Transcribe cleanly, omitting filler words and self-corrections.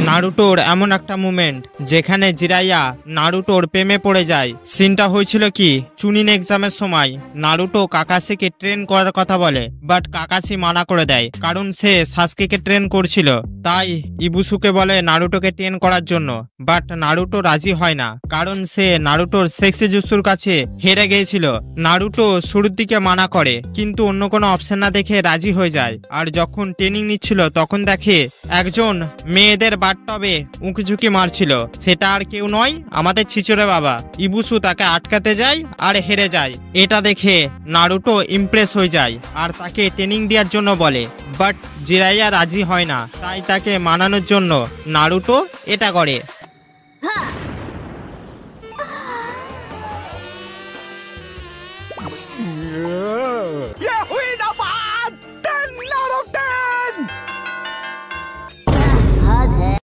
নারুটোর এমন একটা মুভমেন্ট যেখানে জিরাইয়া নারুটোর প্রেমে পড়ে যায়। সিনটা হয়েছিল কি, চুনিন এক্সামের সময় নারুটো কাকাশিকে ট্রেন করার কথা বলে, বাট কাকাশি মানা করে দেয় কারণ সে সাসুকেকে ট্রেন করছিল। তাই ইবুসুকে বলে নারুটোকে ট্রেন করার জন্য, বাট নারুটো রাজি হয় না কারণ সে নারুটোর সেক্সি জুৎসুর কাছে হেরে গিয়েছিল। নারুটো শুরুর দিকে মানা করে কিন্তু অন্য কোনো অপশন না দেখে রাজি হয়ে যায়। আর যখন ট্রেনিং নিচ্ছিল তখন দেখে একজন মেয়েদের বাথটবে উঁকিঝুঁকি মারছিল, সেটা আর কেউ নয় আমাদের ছিচুরে বাবা। ইবুসু তাকে আটকাতে যায় আর হেরে যায়। এটা দেখে নারুটো ইমপ্রেস হয়ে যায় আর তাকে ট্রেনিং দেওয়ার জন্য বলে, বাট জিরাইয়া রাজি হয় না। তাই তাকে মানানোর জন্য নারুটো এটা করে।